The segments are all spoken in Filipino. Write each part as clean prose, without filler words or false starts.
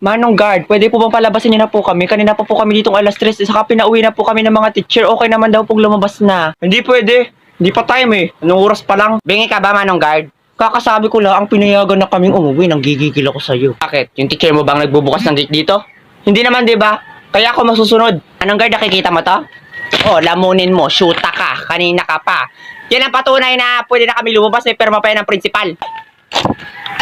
Manong guard, pwede po bang palabasin niyo na po kami? Kanina pa po kami ditong alas 3, saka pinauwi na po kami ng mga teacher. Okay naman daw pong lumabas na. Hindi pwede. Hindi pa time eh. Anong oras pa lang? Bingi ka ba, Manong guard? Kakasabi ko lang, ang pinayagan na kaming umuwi, nanggigigil ako sa'yo. Bakit? Yung teacher mo bang nagbubukas ng gate dito? Hindi naman, di ba? Kaya ako masusunod. Anong guard, nakikita mo to? Oh, lamunin mo, shoota ka. Kanina ka pa. Yan ang patunay na pwede na kami lumabas, may perma pa yan ng principal.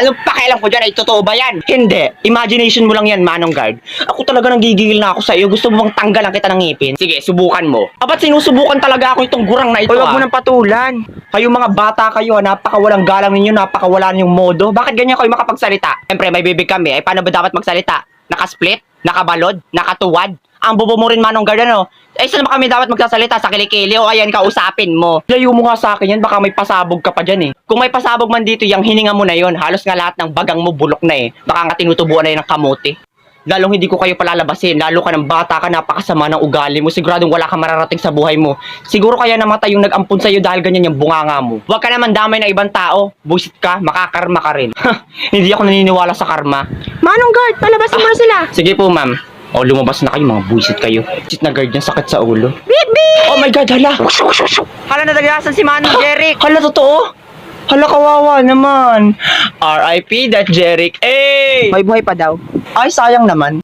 Anong pakialam ko dyan? Ay, totoo ba yan? Hindi. Imagination mo lang yan, Manong guard. Ako talaga nanggigigil na ako sa iyo. Gusto mo bang tanggalan kita ng ngipin? Sige, subukan mo. Ba't sinusubukan talaga ako itong gurang na ito? Huwag mo nang patulan. Kayo mga bata kayo, napakawalang galang ninyo, napakawala ninyong modo. Bakit ganyan kayo makapagsalita? Siyempre, may bibig kami. Ay, paano ba dapat magsalita? Nakasplit? Nakabalod? Nakatuwad? Ang bobo mo rin, Manong guard, ano? Ay, saan kami dapat magsasalita? Sa kilikili o ayan, kausapin mo? Layo mo nga sa akin yan, baka may pasabog ka pa dyan eh. Kung may pasabog man dito, yung hininga mo na yon, halos nga lahat ng bagang mo bulok na eh. Baka nga tinutubuan na yun ng kamote. Lalong hindi ko kayo palalabasin, lalo ka ng bata ka, napakasama ng ugali mo, siguradong wala ka mararating sa buhay mo. Siguro kaya namatay yung nag-ampun sa'yo dahil ganyan yung bunganga mo. Huwag ka naman damay na ibang tao, busit ka, makakarma ka rin. Hindi ako naniniwala sa karma. Manong guard, palabasin mo na sila. Sige po, ma'am. O, lumabas na kayo, mga buisit kayo. Buisit na guard niya, sakit sa ulo. Beep, beep! Oh my God, hala! Hala, nadagasan si Manong Jeric! Hala, totoo? Hala, kawawa naman. R.I.P. that Jeric. Hey! May buhay pa daw. Ay, sayang naman.